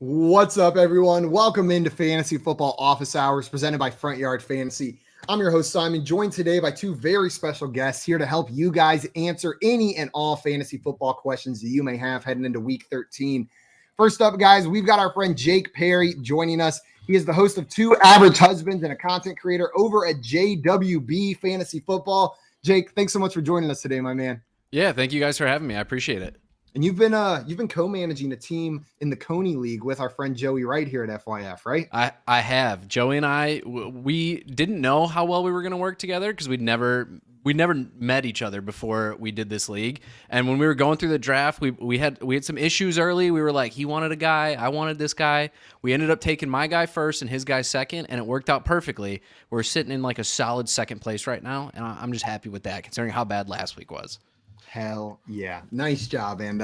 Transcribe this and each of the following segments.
What's up, everyone? Welcome into Fantasy Football Office Hours presented by Front Yard Fantasy. I'm your host, Simon, joined today by two very special guests here to help you guys answer any and all fantasy football questions that you may have heading into Week 13. First up, guys, we've got our friend Jake Parry joining us. He is the host of Two Average Husbands and a content creator over at JWB Fantasy Football. Jake, thanks so much for joining us today, my man. Yeah, thank you guys for having me. I appreciate it. And you've been co-managing a team in the Coney League with our friend Joey Wright here at FYF, right? I have. Joey and I, we didn't know how well we were going to work together because we'd never met each other before we did this league. And when we were going through the draft, we had some issues early. We were like, he wanted a guy, I wanted this guy. We ended up taking my guy first and his guy second, and it worked out perfectly. We're sitting in like a solid second place right now, and I'm just happy with that considering how bad last week was. Hell yeah. Nice job. And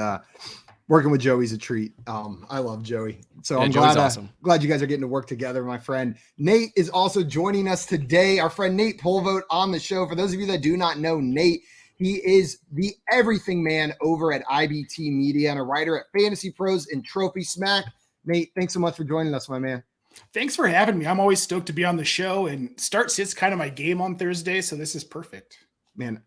working with Joey's a treat. I love Joey. So I'm glad you guys are getting to work together, my friend. Nate is also joining us today. Our friend Nate Polvote on the show. For those of you that do not know Nate, he is the everything man over at IBT Media and a writer at Fantasy Pros and Trophy Smack. Nate, thanks so much for joining us, my man. Thanks for having me. I'm always stoked to be on the show, and start sits kind of my game on Thursday, so this is perfect. Man,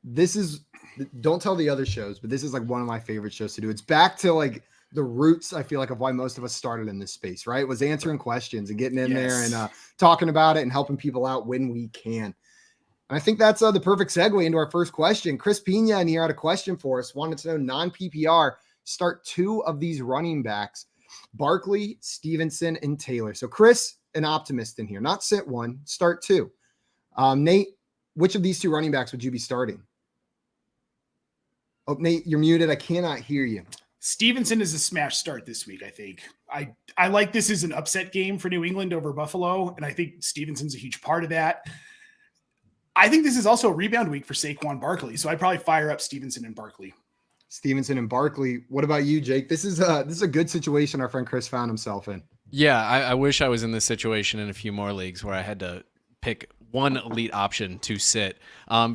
don't tell the other shows, but this is like one of my favorite shows to do. It's back to like the roots, I feel like, of why most of us started in this space, right? Was answering questions and getting in there and talking about it and helping people out when we can. And I think that's the perfect segue into our first question. Chris Pina in here had a question for us. Wanted to know non-PPR, start two of these running backs, Barkley, Stevenson, and Taylor. So Chris, an optimist in here, not sit one, start two. Nate, which of these two running backs would you be starting? Oh, Nate, you're muted. I cannot hear you. Stevenson is a smash start this week, I think. I like this as an upset game for New England over Buffalo, and I think Stevenson's a huge part of that. I think this is also a rebound week for Saquon Barkley, so I'd probably fire up Stevenson and Barkley. Stevenson and Barkley. What about you, Jake? This is a good situation our friend Chris found himself in. Yeah, I wish I was in this situation in a few more leagues where I had to pick one elite option to sit.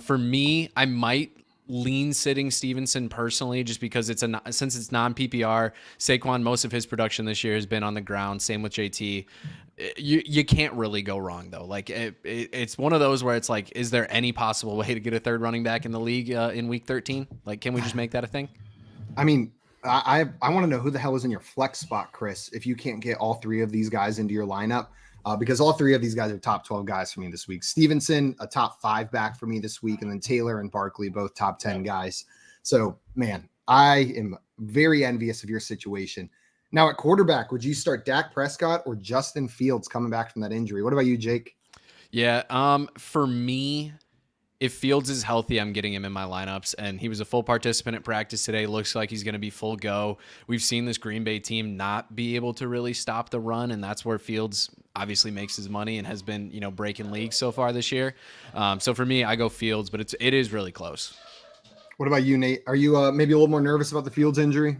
For me, I might lean sitting Stevenson personally, just because since it's non-PPR. Saquon, most of his production this year has been on the ground. Same with JT. You can't really go wrong though. Like it's one of those where it's like, is there any possible way to get a third running back in the league in Week 13? Like, can we just make that a thing? I mean, I want to know who the hell is in your flex spot, Chris, if you can't get all three of these guys into your lineup. Because all three of these guys are top 12 guys for me this week. Stevenson, a top 5 back for me this week, and then Taylor and Barkley, both top 10 guys. So, man, I am very envious of your situation. Now, at quarterback, would you start Dak Prescott or Justin Fields coming back from that injury? What about you, Jake? Yeah, for me, if Fields is healthy, I'm getting him in my lineups, and he was a full participant at practice today. Looks like he's going to be full go. We've seen this Green Bay team not be able to really stop the run, and that's where Fields obviously makes his money and has been, breaking leagues so far this year. So for me, I go Fields, but it is really close. What about you, Nate? Are you maybe a little more nervous about the Fields injury?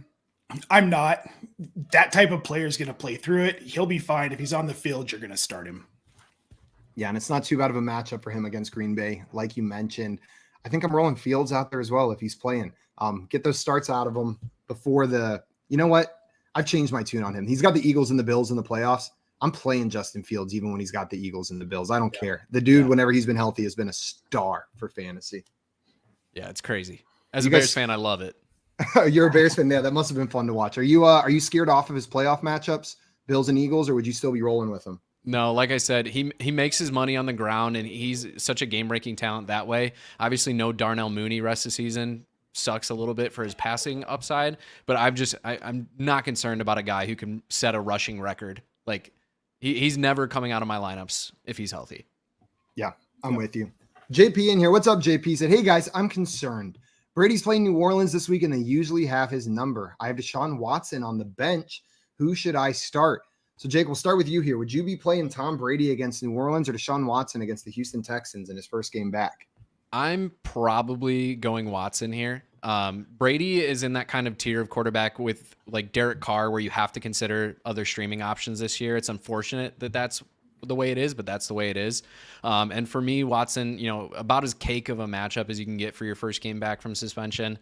I'm not. That type of player is going to play through it. He'll be fine. If he's on the field, you're going to start him. Yeah, and it's not too bad of a matchup for him against Green Bay, like you mentioned. I think I'm rolling Fields out there as well if he's playing. Get those starts out of him before you know what? I've changed my tune on him. He's got the Eagles and the Bills in the playoffs. I'm playing Justin Fields even when he's got the Eagles and the Bills. I don't care. The dude, whenever he's been healthy, has been a star for fantasy. Yeah, it's crazy. As a Bears fan, I love it. You're a Bears fan. Yeah, that must have been fun to watch. Are you scared off of his playoff matchups, Bills and Eagles, or would you still be rolling with him? No, like I said, he makes his money on the ground, and he's such a game-breaking talent that way. Obviously, no Darnell Mooney rest of the season sucks a little bit for his passing upside, but I'm not concerned about a guy who can set a rushing record. Like, he's never coming out of my lineups if he's healthy. Yeah, I'm with you. JP in here. What's up, JP? Said, hey, guys, I'm concerned. Brady's playing New Orleans this week, and they usually have his number. I have Deshaun Watson on the bench. Who should I start? So, Jake, we'll start with you here. Would you be playing Tom Brady against New Orleans or Deshaun Watson against the Houston Texans in his first game back? I'm probably going Watson here. Brady is in that kind of tier of quarterback with like Derek Carr, where you have to consider other streaming options this year. It's unfortunate that that's the way it is, but that's the way it is. And for me, Watson, about as cake of a matchup as you can get for your first game back from suspension.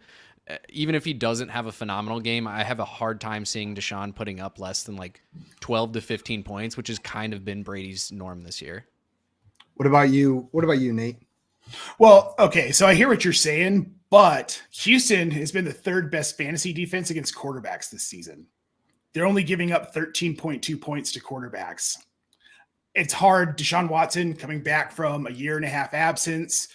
even if he doesn't have a phenomenal game, I have a hard time seeing Deshaun putting up less than like 12 to 15 points, which has kind of been Brady's norm this year. What about you? What about you, Nate? Well, okay, so I hear what you're saying, but Houston has been the third best fantasy defense against quarterbacks this season. They're only giving up 13.2 points to quarterbacks. It's hard. Deshaun Watson coming back from a 1.5 year absence.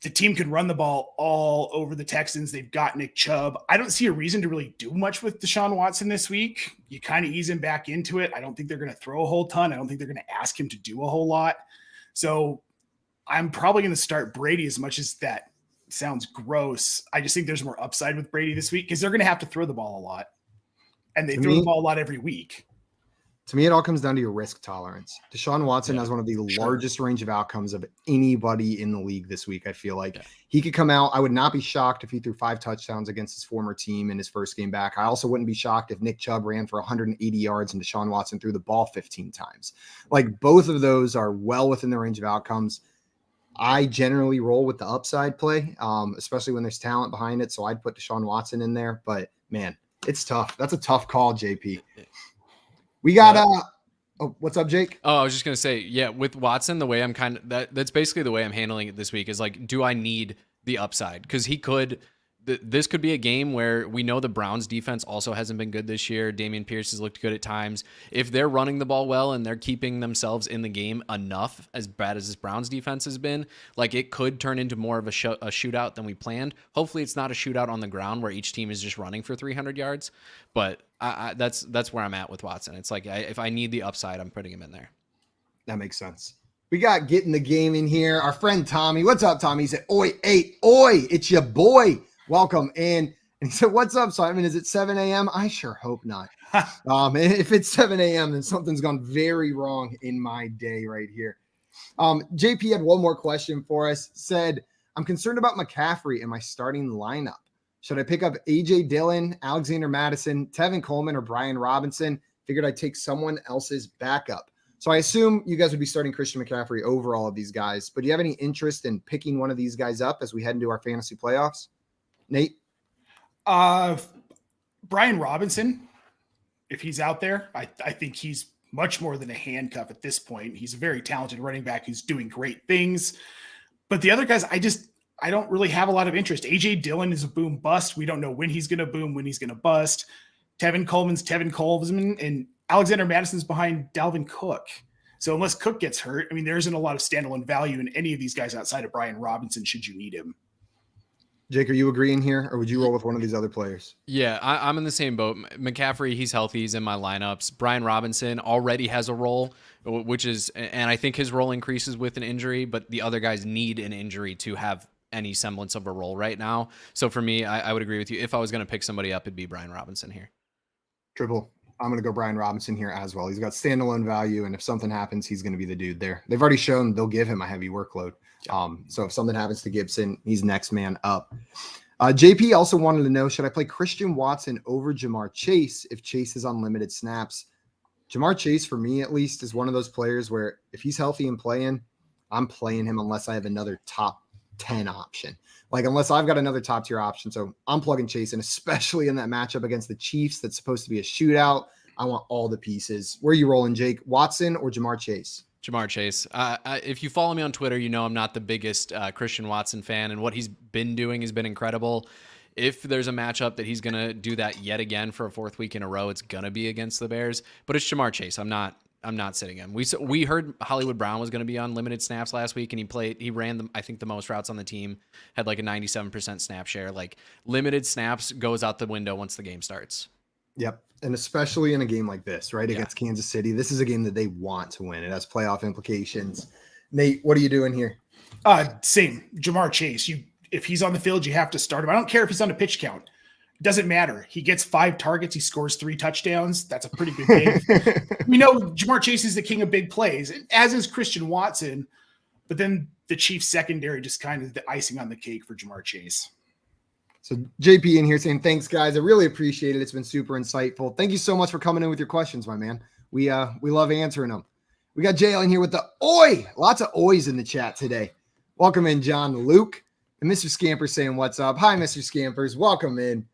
The team can run the ball all over the Texans. They've got Nick Chubb. I don't see a reason to really do much with Deshaun Watson this week. You kind of ease him back into it. I don't think they're going to throw a whole ton. I don't think they're going to ask him to do a whole lot. So I'm probably going to start Brady, as much as that sounds gross. I just think there's more upside with Brady this week because they're going to have to throw the ball a lot. And they throw the ball a lot every week. To me, it all comes down to your risk tolerance. Deshaun Watson has one of the largest range of outcomes of anybody in the league this week. I feel like he could come out. I would not be shocked if he threw 5 touchdowns against his former team in his first game back. I also wouldn't be shocked if Nick Chubb ran for 180 yards and Deshaun Watson threw the ball 15 times. Like, both of those are well within the range of outcomes. I generally roll with the upside play, especially when there's talent behind it. So I'd put Deshaun Watson in there. But, man, it's tough. That's a tough call, JP. We got what's up, Jake? Oh, I was just gonna say, yeah, with Watson, the way I'm that's basically the way I'm handling it this week is like, do I need the upside? Because this could be a game where we know the Browns defense also hasn't been good this year. Dameon Pierce has looked good at times. If they're running the ball well and they're keeping themselves in the game enough, as bad as this Browns defense has been, like, it could turn into more of a shootout than we planned. Hopefully it's not a shootout on the ground where each team is just running for 300 yards. But that's where I'm at with Watson. It's like, if I need the upside, I'm putting him in there. That makes sense. We got getting the game in here. Our friend Tommy. What's up, Tommy? He said, oi, it's your boy. Welcome in. And he said, what's up, Simon? Is it 7 a.m.? I sure hope not. If it's 7 a.m., then something's gone very wrong in my day right here. JP had one more question for us. Said, I'm concerned about McCaffrey in my starting lineup. Should I pick up A.J. Dillon, Alexander Madison, Tevin Coleman, or Brian Robinson? Figured I'd take someone else's backup. So I assume you guys would be starting Christian McCaffrey over all of these guys. But do you have any interest in picking one of these guys up as we head into our fantasy playoffs? Nate? Brian Robinson, if he's out there, I think he's much more than a handcuff at this point. He's a very talented running back who's doing great things. But the other guys, I don't really have a lot of interest. A.J. Dillon is a boom bust. We don't know when he's going to boom, when he's going to bust. Tevin Coleman, and Alexander Madison's behind Dalvin Cook. So unless Cook gets hurt, I mean, there isn't a lot of standalone value in any of these guys outside of Brian Robinson should you need him. Jake, are you agreeing here, or would you roll with one of these other players? Yeah, I'm in the same boat. McCaffrey, he's healthy. He's in my lineups. Brian Robinson already has a role, and I think his role increases with an injury, but the other guys need an injury to have any semblance of a role right now. So for me, I would agree with you. If I was going to pick somebody up, it'd be Brian Robinson here. Triple. I'm going to go Brian Robinson here as well. He's got standalone value, and if something happens, he's going to be the dude there. They've already shown they'll give him a heavy workload. So if something happens to Gibson, he's next man up. JP also wanted to know, should I play Christian Watson over Jamar Chase if Chase is on limited snaps? Jamar Chase, for me at least, is one of those players where if he's healthy and playing, I'm playing him unless I have another top 10 option. Like, unless I've got another top tier option. So I'm plugging Chase in, especially in that matchup against the Chiefs that's supposed to be a shootout. I want all the pieces. Where are you rolling, Jake? Watson or Jamar Chase? Jamar Chase. If you follow me on Twitter, you know I'm not the biggest Christian Watson fan, and what he's been doing has been incredible. If there's a matchup that he's going to do that yet again for a 4th week in a row, it's going to be against the Bears. But it's Jamar Chase. I'm not sitting him. We heard Hollywood Brown was going to be on limited snaps last week, and he ran I think the most routes on the team, had like a 97% snap share. Like, limited snaps goes out the window once the game starts. Yep. And especially in a game like this, right? Against Kansas City. This is a game that they want to win. It has playoff implications. Nate, what are you doing here? Same. Jamar Chase. If he's on the field, you have to start him. I don't care if he's on a pitch count. It doesn't matter. He gets 5 targets. He scores 3 touchdowns. That's a pretty good game. We know Jamar Chase is the king of big plays, as is Christian Watson. But then the Chiefs secondary just kind of the icing on the cake for Jamar Chase. So JP in here saying, thanks, guys. I really appreciate it. It's been super insightful. Thank you so much for coming in with your questions, my man. We love answering them. We got Jay in here with the oi. Lots of ois in the chat today. Welcome in, John Luke. And Mr. Scamper saying, what's up? Hi, Mr. Scampers. Welcome in.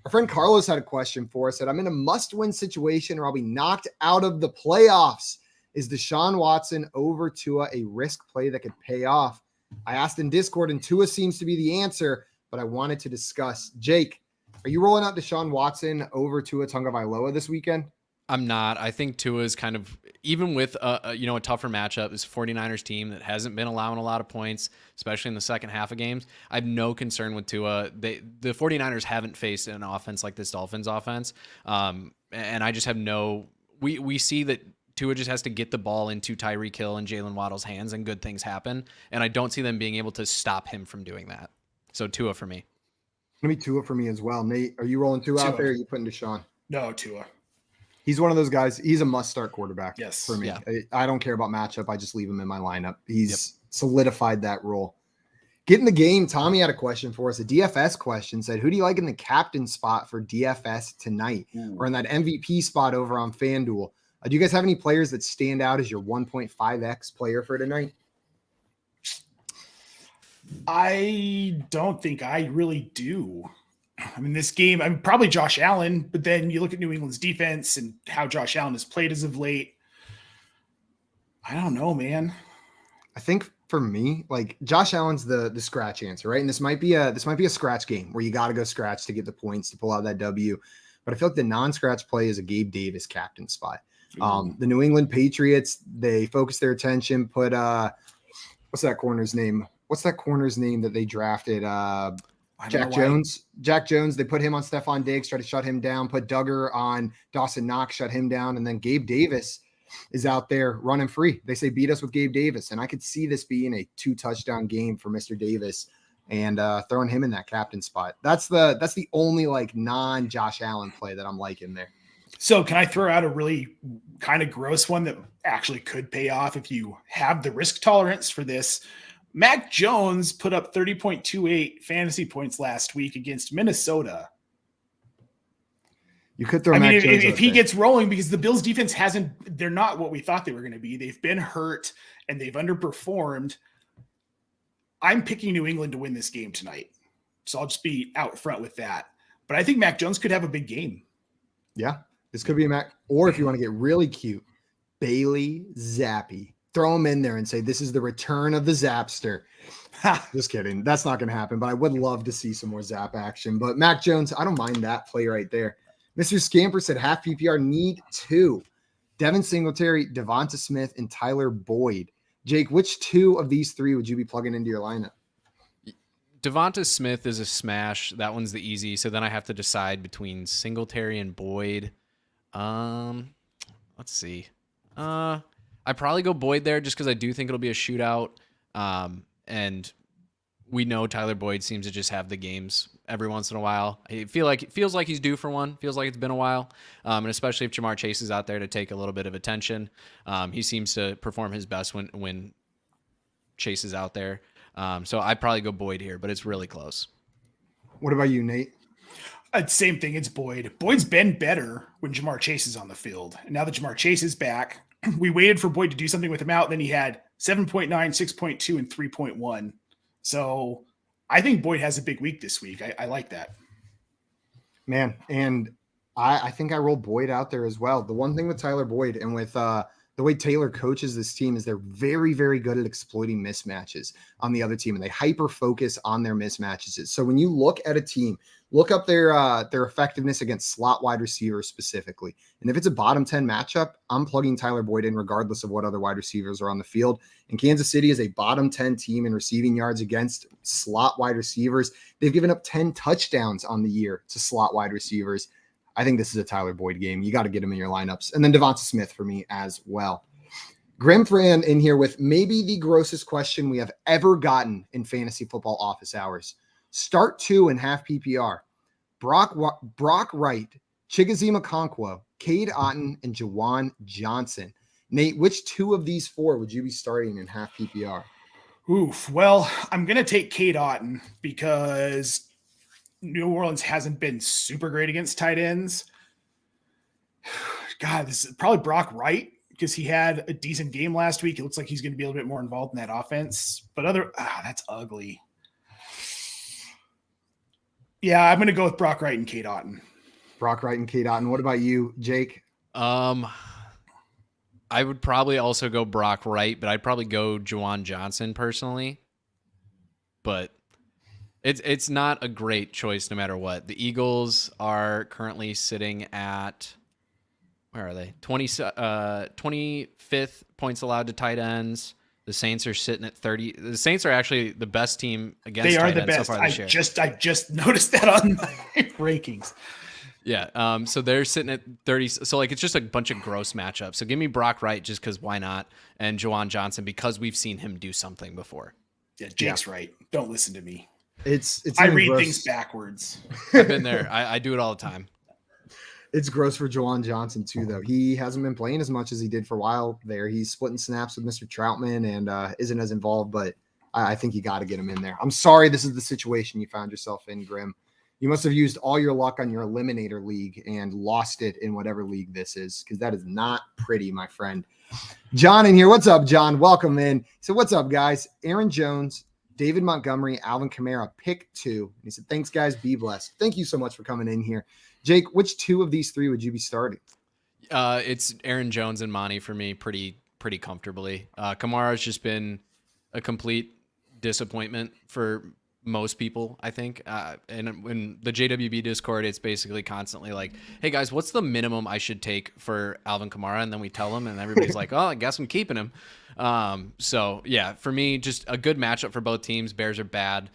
Our friend Carlos had a question for us. Said, I'm in a must-win situation or I'll be knocked out of the playoffs. Is Deshaun Watson over Tua a risk play that could pay off? I asked in Discord, and Tua seems to be the answer, but I wanted to discuss. Jake, are you rolling out Deshaun Watson over Tua Tagovailoa this weekend? I'm not. I think Tua is kind of, even with a tougher matchup, this 49ers team that hasn't been allowing a lot of points, especially in the second half of games. I have no concern with Tua. The 49ers haven't faced an offense like this Dolphins offense. And I just have we see that Tua just has to get the ball into Tyreek Hill and Jalen Waddle's hands and good things happen. And I don't see them being able to stop him from doing that. So Tua for me. Maybe Tua for me as well. Nate, are you rolling Tua out there or are you putting Deshaun? No, Tua. He's one of those guys. He's a must-start quarterback for me. Yeah. I don't care about matchup. I just leave him in my lineup. He's solidified that role. Get in the game. Tommy had a question for us. A DFS question said, who do you like in the captain spot for DFS tonight? Or in that MVP spot over on FanDuel? Do you guys have any players that stand out as your 1.5x player for tonight? I don't think I really do. I mean, this game, I'm probably Josh Allen, but then you look at New England's defense and how Josh Allen has played as of late. I don't know, man. I think for me, like Josh Allen's the scratch answer, right? And this might be a scratch game where you got to go scratch to get the points to pull out that W. But I feel like the non-scratch play is a Gabe Davis captain spot. The New England Patriots, they focus their attention, put what's that corner's name? What's that corner's name that they drafted? Jack Jones. Jack Jones. They put him on Stephon Diggs, try to shut him down, put Duggar on Dawson Knox, shut him down. And then Gabe Davis is out there running free. They say beat us with Gabe Davis. And I could see this being a 2-touchdown game for Mr. Davis and throwing him in that captain spot. That's the only like non-Josh Allen play that I'm liking there. So can I throw out a really kind of gross one that actually could pay off if you have the risk tolerance for this? Mac Jones put up 30.28 fantasy points last week against Minnesota. You could throw I Mac mean, Jones if he gets rolling, because the Bills defense they're not what we thought they were going to be. They've been hurt and they've underperformed. I'm picking New England to win this game tonight. So I'll just be out front with that. But I think Mac Jones could have a big game. Yeah, this could be a Mac. Or if you want to get really cute, Bailey Zappi. Throw him in there and say, this is the return of the Zapster. Just kidding. That's not going to happen, but I would love to see some more Zap action. But Mac Jones, I don't mind that play right there. Mr. Scamper said half PPR need 2. Devin Singletary, Devonta Smith, and Tyler Boyd. Jake, which 2 of these 3 would you be plugging into your lineup? Devonta Smith is a smash. That one's the easy. So then I have to decide between Singletary and Boyd. Let's see. I probably go Boyd there just because I do think it'll be a shootout. And we know Tyler Boyd seems to just have the games every once in a while. It feels like he's due for one. Feels like it's been a while. And especially if Jamar Chase is out there to take a little bit of attention. He seems to perform his best when Chase is out there. So I'd probably go Boyd here, but it's really close. What about you, Nate? Same thing. It's Boyd. Boyd's been better when Jamar Chase is on the field. And now that Jamar Chase is back, we waited for Boyd to do something with him out. Then he had 7.9, 6.2, and 3.1. So I think Boyd has a big week this week. I like that. Man, and I think I roll Boyd out there as well. The one thing with Tyler Boyd and with the way Taylor coaches this team is they're very, very good at exploiting mismatches on the other team, and they hyper focus on their mismatches. So when you look at a team, look up their effectiveness against slot wide receivers specifically. And if it's a bottom 10 matchup, I'm plugging Tyler Boyd in regardless of what other wide receivers are on the field. And Kansas City is a bottom 10 team in receiving yards against slot wide receivers. They've given up 10 touchdowns on the year to slot wide receivers. I think this is a Tyler Boyd game. You got to get him in your lineups. And then Devonta Smith for me as well. Grim Fran in here with maybe the grossest question we have ever gotten in fantasy football office hours. Start 2 in half PPR. Brock Wright, Chigoziem Okonkwo, Cade Otton, and Jawan Johnson. Nate, which 2 of these 4 would you be starting in half PPR? Oof. Well, I'm going to take Cade Otton because New Orleans hasn't been super great against tight ends. God, this is probably Brock Wright because he had a decent game last week. It looks like he's going to be a little bit more involved in that offense. But that's ugly. Yeah, I'm going to go with Brock Wright and Kate Otten. Brock Wright and Kate Otten. What about you, Jake? I would probably also go Brock Wright, but I'd probably go Juwan Johnson personally. But it's not a great choice no matter what. The Eagles are currently sitting at, where are they? 25th points allowed to tight ends. The Saints are sitting at 30. The Saints are actually the best team against tight ends so far this year. I just noticed that on my rankings. Yeah. So they're sitting at 30. So like it's just a bunch of gross matchups. So give me Brock Wright just because why not? And Juwan Johnson because we've seen him do something before. Yeah, Jake's right. Don't listen to me. It's I read things backwards. I've been there. I do it all the time. It's gross for Juwan Johnson too, though. He hasn't been playing as much as he did for a while there. He's splitting snaps with Mr. Troutman and isn't as involved, but I think you got to get him in there. I'm sorry this is the situation you found yourself in, Grim. You must have used all your luck on your Eliminator League and lost it in whatever league this is, because that is not pretty, my friend. John in here. What's up, John? Welcome in. So what's up, guys? Aaron Jones, David Montgomery, Alvin Kamara, pick 2. He said, thanks, guys. Be blessed. Thank you so much for coming in here. Jake, which 2 of these 3 would you be starting? It's Aaron Jones and Monty for me pretty comfortably. Kamara's just been a complete disappointment for most people, I think. And in the JWB Discord, it's basically constantly like, hey, guys, what's the minimum I should take for Alvin Kamara? And then we tell them, and everybody's like, oh, I guess I'm keeping him. So, yeah, for me, just a good matchup for both teams. Bears are bad.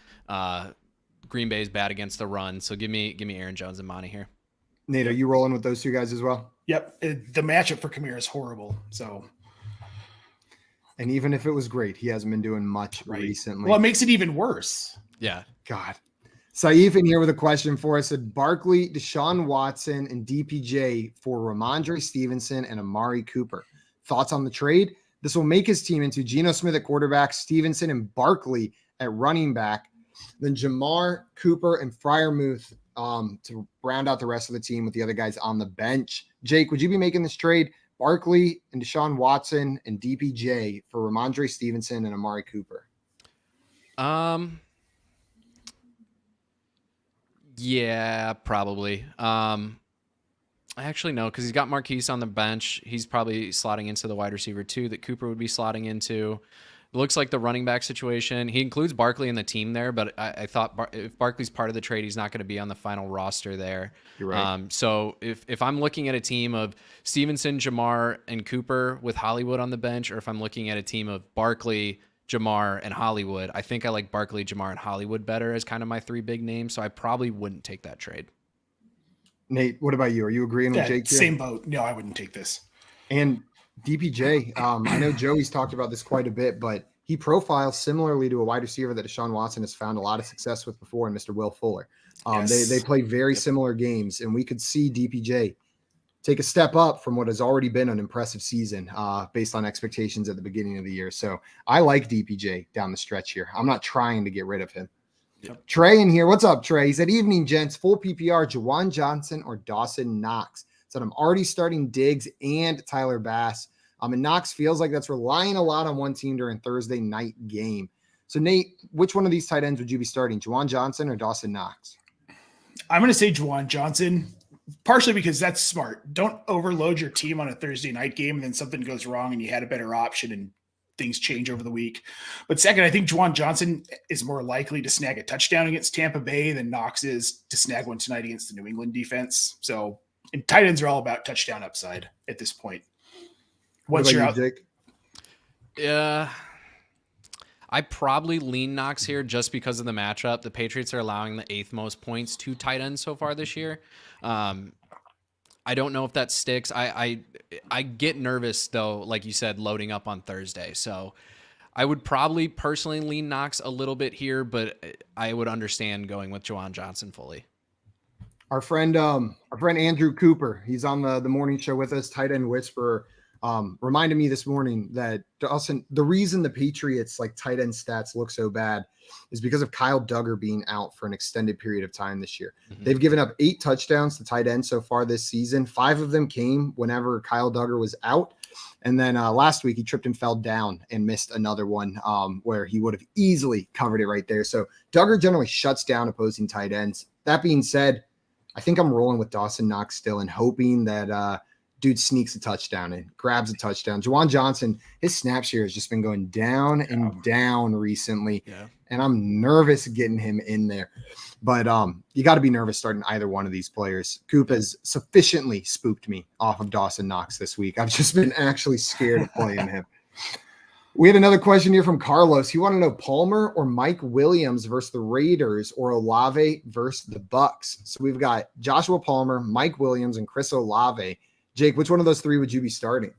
Green Bay's bad against the run. So give me Aaron Jones and Monty here. Nate, are you rolling with those 2 guys as well? Yep. The matchup for Kamara is horrible. So, and even if it was great, he hasn't been doing much recently. Well, it makes it even worse. Yeah. God. Saif in here with a question for us. Said Barkley, Deshaun Watson, and DPJ for Ramondre Stevenson and Amari Cooper. Thoughts on the trade? This will make his team into Geno Smith at quarterback, Stevenson and Barkley at running back, then Jamar, Cooper, and Freiermuth to round out the rest of the team with the other guys on the bench. Jake, would you be making this trade? Barkley and Deshaun Watson and DPJ for Ramondre Stevenson and Amari Cooper. Yeah, probably. Actually, no, because he's got Marquise on the bench. He's probably slotting into the wide receiver 2 that Cooper would be slotting into. It looks like the running back situation. He includes Barkley in the team there, but I thought if Barkley's part of the trade, he's not going to be on the final roster there. You're right. So if I'm looking at a team of Stevenson, Jamar, and Cooper with Hollywood on the bench, or if I'm looking at a team of Barkley, Jamar, and Hollywood, I think I like Barkley, Jamar, and Hollywood better as kind of my 3 big names. So I probably wouldn't take that trade. Nate, what about you? Are you agreeing with Jake here? Same boat. No, I wouldn't take this. And DPJ, I know Joey's talked about this quite a bit, but he profiles similarly to a wide receiver that Deshaun Watson has found a lot of success with before, and Mr. Will Fuller. Yes. They play very similar games, and we could see DPJ take a step up from what has already been an impressive season based on expectations at the beginning of the year. So I like DPJ down the stretch here. I'm not trying to get rid of him. Yep. Trey in here. What's up, Trey? He said, evening, gents. Full PPR, Juwan Johnson or Dawson Knox. Said, I'm already starting Diggs and Tyler Bass. And Knox feels like that's relying a lot on one team during Thursday night game. So, Nate, which one of these tight ends would you be starting, Juwan Johnson or Dawson Knox? I'm going to say Juwan Johnson, partially because that's smart. Don't overload your team on a Thursday night game and then something goes wrong and you had a better option and things change over the week. But second, I think Juwan Johnson is more likely to snag a touchdown against Tampa Bay than Knox is to snag one tonight against the New England defense. So, and tight ends are all about touchdown upside at this point. Once you're out, Jake? Yeah, I probably lean Knox here just because of the matchup. The Patriots are allowing the 8th most points to tight ends so far this year. I don't know if that sticks. I get nervous though, like you said, loading up on Thursday. So I would probably personally lean Knox a little bit here, but I would understand going with Juwan Johnson fully. Our friend Andrew Cooper, he's on the morning show with us, tight end whisperer. Reminded me this morning that the reason the Patriots like tight end stats look so bad is because of Kyle Duggar being out for an extended period of time this year. Mm-hmm. They've given up 8 touchdowns to tight end so far this season. 5 of them came whenever Kyle Duggar was out. And then last week he tripped and fell down and missed another one where he would have easily covered it right there. So Duggar generally shuts down opposing tight ends. That being said, I think I'm rolling with Dawson Knox still and hoping that dude sneaks a touchdown and grabs a touchdown. Juwan Johnson, his snap share has just been going down and down recently. Yeah. And I'm nervous getting him in there. But you got to be nervous starting either one of these players. Coop has sufficiently spooked me off of Dawson Knox this week. I've just been actually scared of playing him. We had another question here from Carlos. He wanted to know Palmer or Mike Williams versus the Raiders or Olave versus the Bucks. So we've got Joshua Palmer, Mike Williams, and Chris Olave. Jake, which one of those three would you be starting?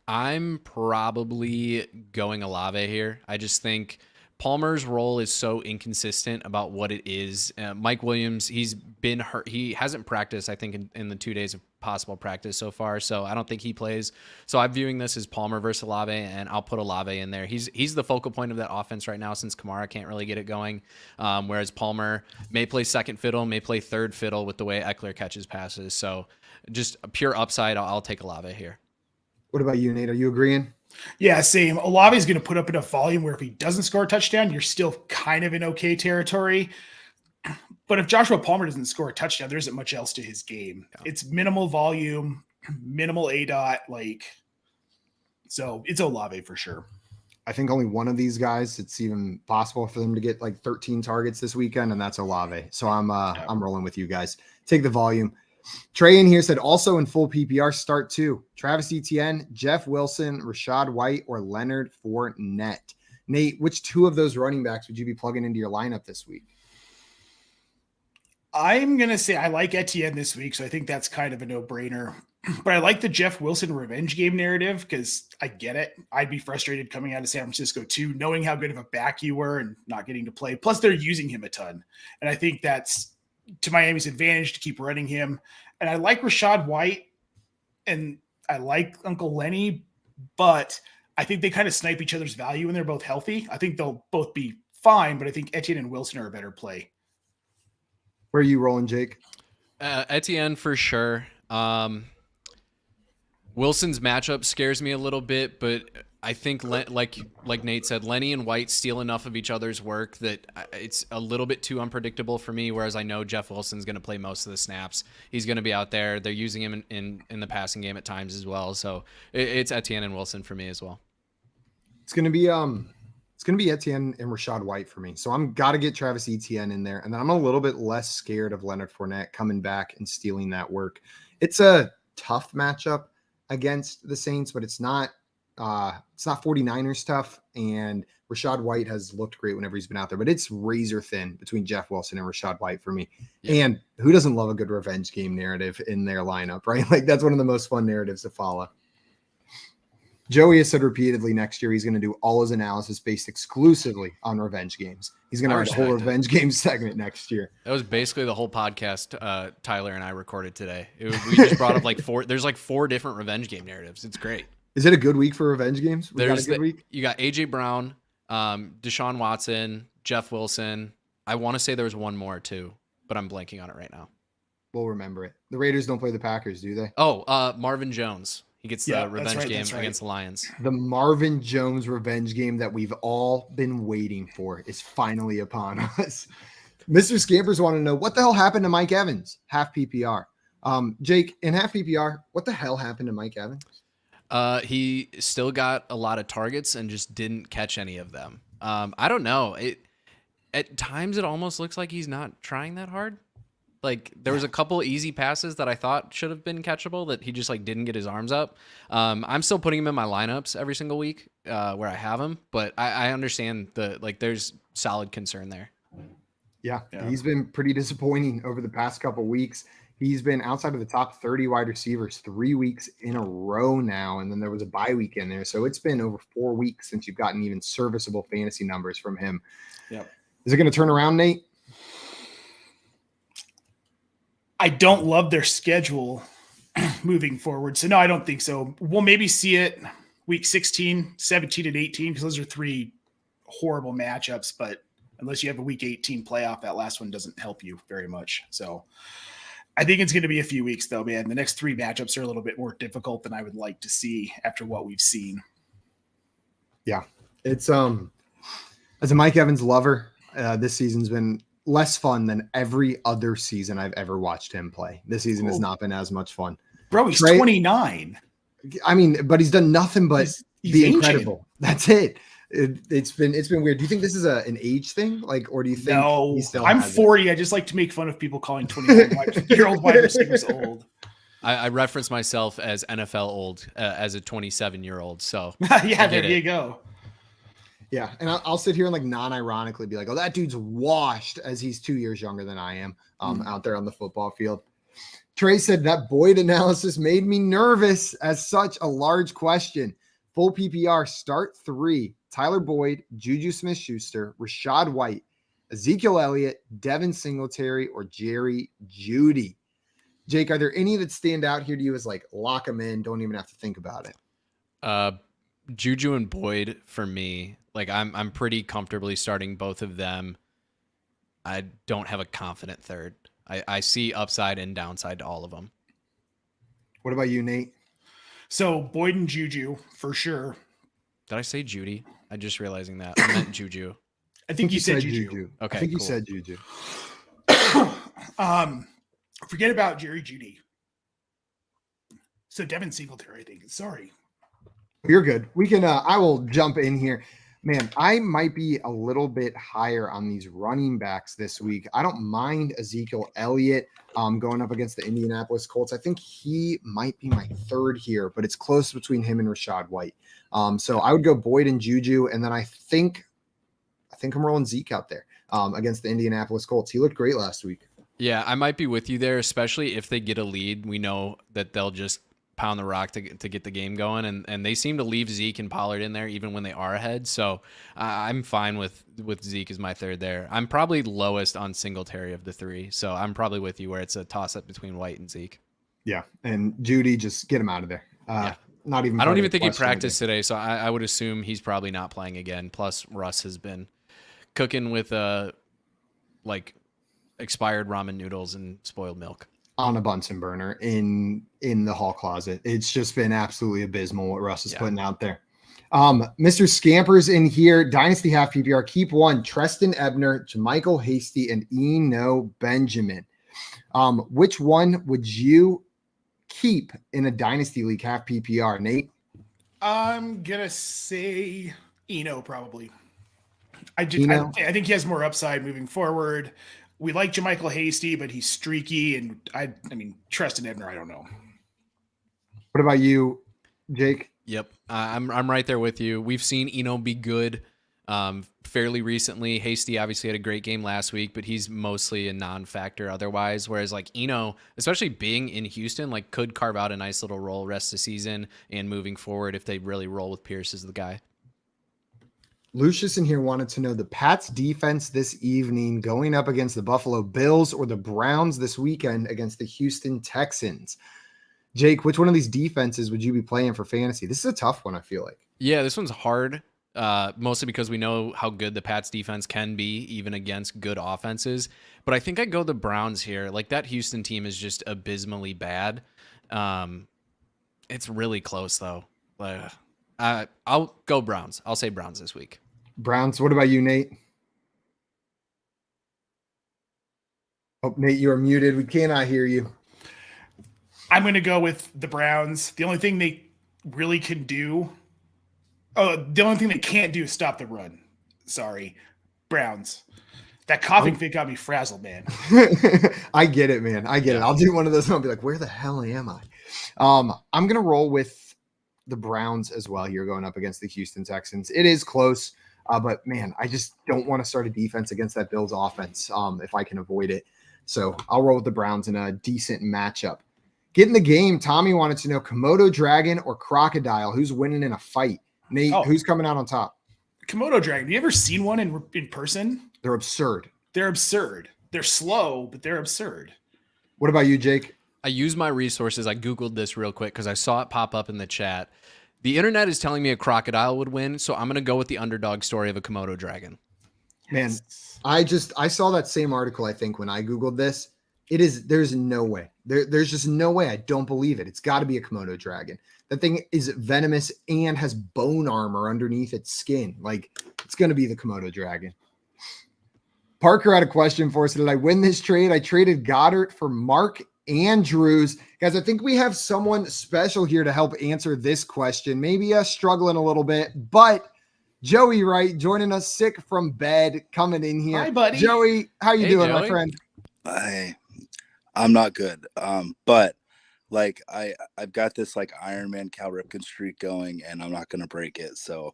I'm probably going Olave here. I just think Palmer's role is so inconsistent about what it is. Mike Williams, he's been hurt. He hasn't practiced, I think, in the 2 days of possible practice so far. So I don't think he plays. So I'm viewing this as Palmer versus Olave, and I'll put Olave in there. He's the focal point of that offense right now since Kamara can't really get it going. Whereas Palmer may play second fiddle, may play third fiddle with the way Eckler catches passes. So just a pure upside. I'll take Olave here. What about you, Nate? Are you agreeing? Yeah, same. Olave is going to put up enough volume where if he doesn't score a touchdown, you're still kind of in okay territory. But if Joshua Palmer doesn't score a touchdown, there isn't much else to his game. Yeah. It's minimal volume, minimal ADOT, so it's Olave for sure. I think only one of these guys, it's even possible for them to get like 13 targets this weekend, and that's Olave. So I'm rolling with you guys. Take the volume. Trey in here said also in full PPR start too. Travis Etienne, Jeff Wilson, Rachaad White, or Leonard Fournette. Nate, which two of those running backs would you be plugging into your lineup this week? I'm going to say I like Etienne this week, so I think that's kind of a no-brainer. But I like the Jeff Wilson revenge game narrative because I get it. I'd be frustrated coming out of San Francisco too, knowing how good of a back you were and not getting to play. Plus, they're using him a ton. And I think that's to Miami's advantage to keep running him. And I like Rachaad White and I like Uncle Lenny, but I think they kind of snipe each other's value when they're both healthy. I think they'll both be fine, but I think Etienne and Wilson are a better play. Where are you rolling, Jake? Etienne for sure. Wilson's matchup scares me a little bit, but I think like Nate said, Lenny and White steal enough of each other's work that it's a little bit too unpredictable for me, whereas I know Jeff Wilson's going to play most of the snaps. He's going to be out there. They're using him in the passing game at times as well. So it's Etienne and Wilson for me as well. It's going to be Etienne and Rachaad White for me. So I'm got to get Travis Etienne in there. And then I'm a little bit less scared of Leonard Fournette coming back and stealing that work. It's a tough matchup against the Saints, but it's not 49ers tough. And Rachaad White has looked great whenever he's been out there, but it's razor thin between Jeff Wilson and Rachaad White for me. Yeah. And who doesn't love a good revenge game narrative in their lineup, right? Like that's one of the most fun narratives to follow. Joey has said repeatedly next year he's going to do all his analysis based exclusively on revenge games. He's going to write a whole revenge game segment next year. That was basically the whole podcast Tyler and I recorded today. We just brought up there's 4 different revenge game narratives. It's great. Is it a good week for revenge games? You got A.J. Brown, Deshaun Watson, Jeff Wilson. I want to say there was one more too, but I'm blanking on it right now. We'll remember it. The Raiders don't play the Packers, do they? Oh, Marvin Jones. He gets the revenge game against the Lions. The Marvin Jones revenge game that we've all been waiting for is finally upon us. Mr. Scampers want to know what the hell happened to Mike Evans, half PPR. Jake, in half PPR, what the hell happened to Mike Evans? He still got a lot of targets and just didn't catch any of them. I don't know. At times it almost looks like he's not trying that hard. Like there was a couple easy passes that I thought should have been catchable that he just didn't get his arms up. I'm still putting him in my lineups every single week where I have him, but I understand there's solid concern there. Yeah, he's been pretty disappointing over the past couple weeks. He's been outside of the top 30 wide receivers 3 weeks in a row now, and then there was a bye week in there. So it's been over 4 weeks since you've gotten even serviceable fantasy numbers from him. Yep. Is it going to turn around, Nate? I don't love their schedule moving forward. So, no, I don't think so. We'll maybe see it week 16, 17, and 18 because those are 3 horrible matchups. But unless you have a week 18 playoff, that last one doesn't help you very much. So, I think it's going to be a few weeks, though, man. The next 3 matchups are a little bit more difficult than I would like to see after what we've seen. Yeah, it's as a Mike Evans lover, this season's been less fun than every other season I've ever watched him play. This season has not been as much fun. Bro, he's 29. I mean, but he's done nothing but he's be ancient. Incredible. That's it. It's been weird. Do you think this is an age thing, like, or do you think? No, he still I'm has 40. I just like to make fun of people calling 29-year-old wide receivers old. I reference myself as NFL old as a 27-year-old. So yeah, there you go. Yeah, and I'll sit here and like non-ironically be like, "Oh, that dude's washed," as he's 2 years younger than I am out there on the football field. Trey said that Boyd analysis made me nervous as such a large question. Full PPR start 3: Tyler Boyd, Juju Smith-Schuster, Rashad White, Ezekiel Elliott, Devin Singletary, or Jerry Jeudy. Jake, are there any that stand out here to you as like lock them in? Don't even have to think about it. Juju and Boyd for me. Like I'm pretty comfortably starting both of them. I don't have a confident third. I see upside and downside to all of them. What about you, Nate? So Boyd and Juju for sure. Did I say Judy? I'm just realizing that. I meant Juju. I think you said Juju. Okay, I think cool. you said Juju. Forget about Jerry Jeudy. So Devin Singletary, I think. Sorry. You're good. We can I will jump in here. Man, I might be a little bit higher on these running backs this week. I don't mind Ezekiel Elliott going up against the Indianapolis Colts. I think he might be my third here, but it's close between him and Rashad White. So I would go Boyd and Juju, and then I think I'm rolling Zeke out there against the Indianapolis Colts. He looked great last week. Yeah, I might be with you there, especially if they get a lead. We know that they'll just pound the rock to get the game going, and they seem to leave Zeke and Pollard in there even when they are ahead. So I'm fine with Zeke as my third there. I'm probably lowest on Singletary of the 3, so I'm probably with you where it's a toss-up between White and Zeke. Yeah, and Judy, just get him out of there. Yeah. Not even. I don't even think he practiced today, so I would assume he's probably not playing again. Plus, Russ has been cooking with like expired ramen noodles and spoiled milk on a Bunsen burner in the hall closet. It's just been absolutely abysmal what Russ is putting out there. Mr. Scamper's in here. Dynasty half PPR. Keep one. Treston Ebner, JaMychal Hasty, and Eno Benjamin. Which one would you keep in a Dynasty League half PPR, Nate? I'm gonna say Eno probably. I think he has more upside moving forward. We like JaMychal Hasty, but he's streaky, and I mean Treston Ebner. I don't know. What about you, Jake? Yep, I'm right there with you. We've seen Eno be good fairly recently. Hasty obviously had a great game last week, but he's mostly a non-factor otherwise. Whereas like Eno, especially being in Houston, like could carve out a nice little role rest of the season and moving forward if they really roll with Pierce as the guy. Lucius in here wanted to know the Pats defense this evening going up against the Buffalo Bills or the Browns this weekend against the Houston Texans. Jake, which one of these defenses would you be playing for fantasy? This is a tough one, I feel like. Yeah, this one's hard, mostly because we know how good the Pats defense can be, even against good offenses. But I think I'd go the Browns here. Like, that Houston team is just abysmally bad. It's really close, though. I'll go Browns. I'll say Browns this week. Browns. What about you, Nate? Oh, Nate, you are muted. We cannot hear you. I'm going to go with the Browns. The only thing they really can do, the only thing they can't do is stop the run. Sorry, Browns. That coughing fit got me frazzled, man. I get it, man. I get it. I'll do one of those and I'll be like, where the hell am I? I'm going to roll with the Browns as well here going up against the Houston Texans. It is close. But man, I just don't want to start a defense against that Bills offense if I can avoid it. So I'll roll with the Browns in a decent matchup. Get in the game. Tommy wanted to know Komodo dragon or crocodile. Who's winning in a fight? Nate, who's coming out on top? Komodo dragon. Have you ever seen one in person? They're absurd. They're absurd. They're slow, but they're absurd. What about you, Jake? I used my resources. I Googled this real quick because I saw it pop up in the chat. The internet is telling me a crocodile would win, so I'm going to go with the underdog story of a Komodo dragon. Man, I saw that same article, I think, when I Googled this. There's no way. There's just no way. I don't believe it. It's got to be a Komodo dragon. That thing is venomous and has bone armor underneath its skin. Like, it's going to be the Komodo dragon. Parker had a question for us. Did I win this trade? I traded Goddard for Mark Andrews. Guys, I think we have someone special here to help answer this question. Maybe struggling a little bit, but Joey Wright joining us sick from bed, coming in here. Hi, buddy. Joey, how you doing, Joey. my friend? I'm not good. But like I've got this like Iron Man Cal Ripken streak going, and I'm not gonna break it. So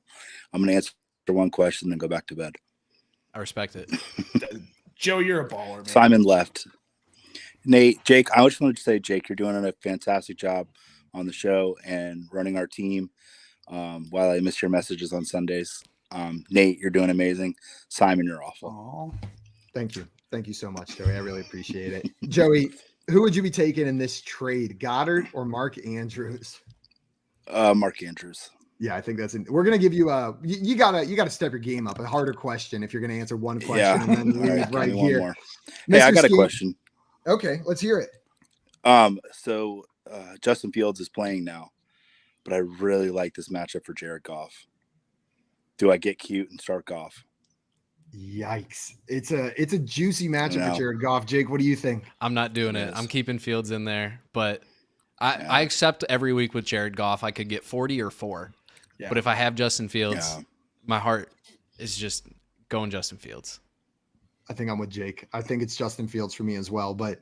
I'm gonna answer one question and go back to bed. I respect it. Joe, you're a baller, man. Simon left. Nate, Jake, I just wanted to say, Jake, you're doing a fantastic job on the show and running our team. While I miss your messages on Sundays. Nate, you're doing amazing. Simon, you're awful. Aw. Thank you. Thank you so much, Joey. I really appreciate it. Joey, who would you be taking in this trade, Goddard or Mark Andrews? Mark Andrews. Yeah, I think we're gonna give you you gotta step your game up. A harder question if you're gonna answer one question and then leave right give me here. one more. Hey, I got a question. Okay, let's hear it. So Justin Fields is playing now, but I really like this matchup for Jared Goff. Do I get cute and start Goff? Yikes! It's a juicy matchup for Jared Goff. Jake, what do you think? I'm not doing it. I'm keeping Fields in there, but I accept every week with Jared Goff. I could get 40 or 4. Yeah. But if I have Justin Fields, my heart is just going Justin Fields. I think I'm with Jake. I think it's Justin Fields for me as well. But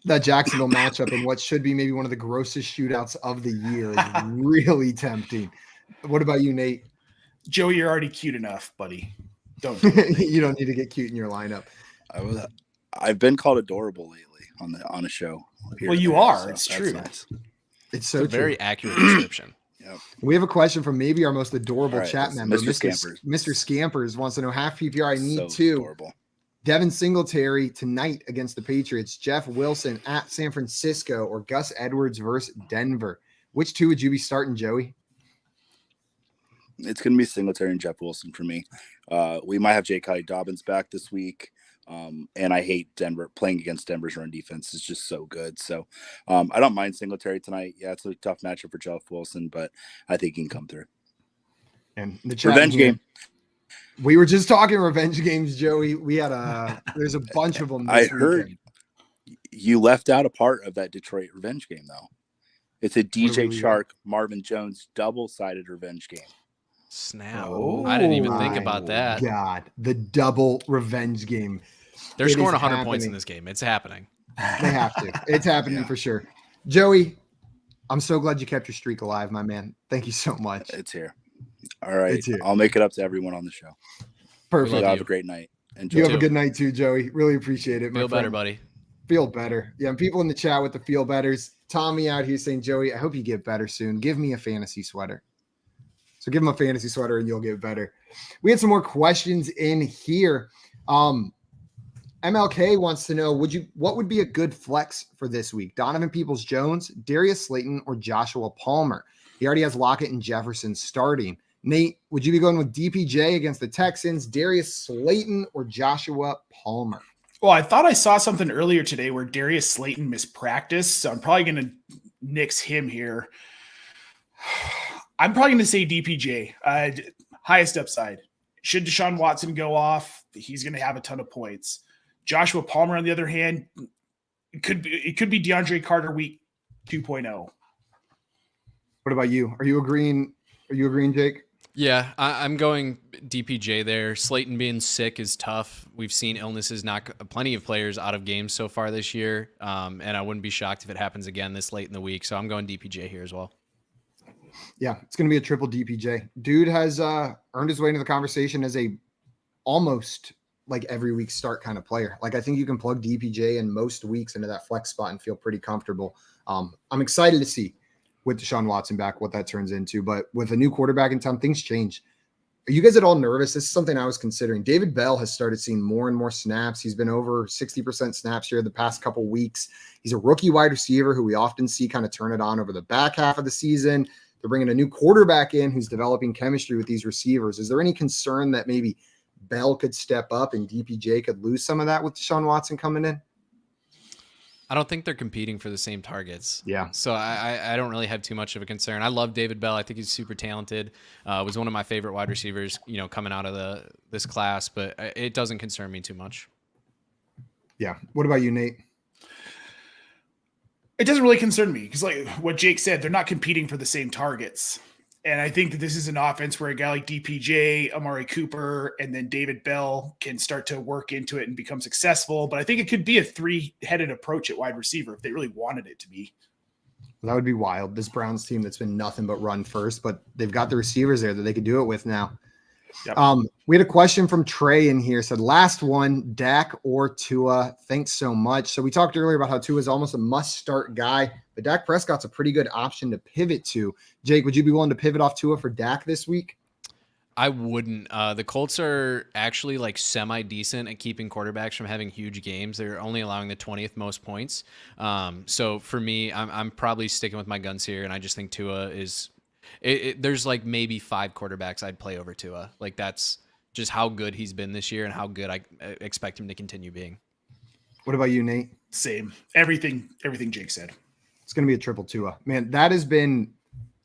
that Jacksonville matchup in what should be maybe one of the grossest shootouts of the year is really tempting. What about you, Nate? Joey, you're already cute enough, buddy. Don't you don't need to get cute in your lineup. I've been called adorable lately on a show. Well, you are. It's true. Nice. It's so very accurate description. Yep. We have a question from maybe our most adorable chat member, Mr. Scampers. Mr. Scampers wants to know half PPR. I need so 2. Adorable. Devin Singletary tonight against the Patriots, Jeff Wilson at San Francisco, or Gus Edwards versus Denver. Which 2 would you be starting, Joey? It's going to be Singletary and Jeff Wilson for me. We might have J.K. Dobbins back this week. And I hate Denver. Playing against Denver's run defense is just so good. So I don't mind Singletary tonight. Yeah, it's a tough matchup for Jeff Wilson, but I think he can come through. And the revenge game. We were just talking revenge games, Joey. We had there's a bunch of them. I heard you left out a part of that Detroit revenge game, though. It's a DJ Chark, Marvin Jones double-sided revenge game. Snap. I didn't even think about that. God, the double revenge game. They're scoring 100 points in this game. It's happening. They have to. It's happening for sure. Joey, I'm so glad you kept your streak alive, my man. Thank you so much. It's here. All right. I'll make it up to everyone on the show. Perfect. Have a great night. Enjoy. You have a good night too, Joey. Really appreciate it. Feel better, buddy. Feel better. Yeah, and people in the chat with the feel betters. Tommy out here saying, Joey, I hope you get better soon. Give me a fantasy sweater. So give him a fantasy sweater and you'll get better. We had some more questions in here. MLK wants to know, what would be a good flex for this week? Donovan Peoples-Jones, Darius Slayton, or Joshua Palmer? He already has Lockett and Jefferson starting. Nate, would you be going with DPJ against the Texans, Darius Slayton, or Joshua Palmer? Well, I thought I saw something earlier today where Darius Slayton missed practice, so I'm probably going to nix him here. I'm probably going to say DPJ, highest upside. Should Deshaun Watson go off, he's going to have a ton of points. Joshua Palmer, on the other hand, it could be DeAndre Carter week 2.0. What about you? Are you agreeing, Jake? Yeah, I'm going DPJ there. Slayton being sick is tough. We've seen illnesses knock plenty of players out of games so far this year, and I wouldn't be shocked if it happens again this late in the week. So I'm going DPJ here as well. Yeah, it's going to be a triple DPJ. Dude has earned his way into the conversation as a almost like every week start kind of player. Like I think you can plug DPJ in most weeks into that flex spot and feel pretty comfortable. I'm excited to see with Deshaun Watson back what that turns into. But with a new quarterback in town, things change. Are you guys at all nervous? This is something I was considering. David Bell has started seeing more and more snaps. He's been over 60% snaps here the past couple weeks. He's a rookie wide receiver who we often see kind of turn it on over the back half of the season. They're bringing a new quarterback in who's developing chemistry with these receivers. Is there any concern that maybe Bell could step up and DPJ could lose some of that with Deshaun Watson coming in? I don't think they're competing for the same targets. Yeah. So I don't really have too much of a concern. I love David Bell. I think he's super talented. Was one of my favorite wide receivers, coming out of this class, but it doesn't concern me too much. Yeah. What about you, Nate? It doesn't really concern me because, like what Jake said, they're not competing for the same targets. And I think that this is an offense where a guy like DPJ, Amari Cooper, and then David Bell can start to work into it and become successful. But I think it could be a three-headed approach at wide receiver if they really wanted it to be. That would be wild. This Browns team that's been nothing but run first, but they've got the receivers there that they could do it with now. Yep. We had a question from Trey in here. Said, last one, Dak or Tua? Thanks so much. So we talked earlier about how Tua is almost a must-start guy, but Dak Prescott's a pretty good option to pivot to. Jake, would you be willing to pivot off Tua for Dak this week? I wouldn't. The Colts are actually like semi-decent at keeping quarterbacks from having huge games. They're only allowing the 20th most points. So for me, I'm probably sticking with my guns here, and I just think Tua is there's like maybe 5 quarterbacks I'd play over Tua. Like that's just how good he's been this year and how good I expect him to continue being. What about you, Nate? Same. Everything Jake said. It's going to be a triple Tua. Man, that has been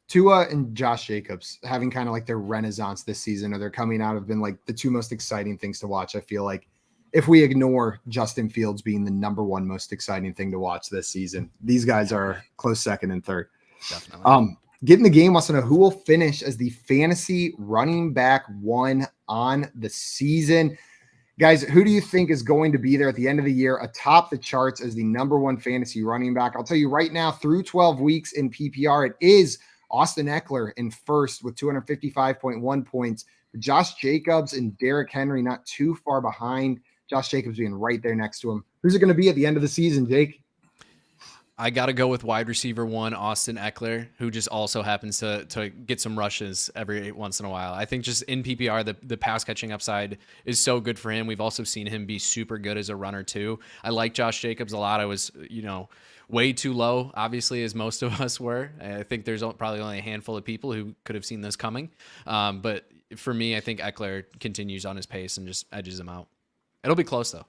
Tua and Josh Jacobs having kind of like their renaissance this season, or they're coming out, have been like the 2 most exciting things to watch. I feel like if we ignore Justin Fields being the number 1 most exciting thing to watch this season, these guys are close second and third. Definitely. Getting the game wants to know who will finish as the fantasy running back 1 on the season. Guys, who do you think is going to be there at the end of the year atop the charts as the number 1 fantasy running back? I'll tell you right now, through 12 weeks in PPR, it is Austin Eckler in first with 255.1 points. Josh Jacobs and Derrick Henry not too far behind. Josh Jacobs being right there next to him. Who's it going to be at the end of the season, Jake? I got to go with wide receiver 1, Austin Eckler, who just also happens to get some rushes every once in a while. I think just in PPR, the pass catching upside is so good for him. We've also seen him be super good as a runner too. I like Josh Jacobs a lot. I was, way too low, obviously, as most of us were. I think there's probably only a handful of people who could have seen this coming. But for me, I think Eckler continues on his pace and just edges him out. It'll be close though.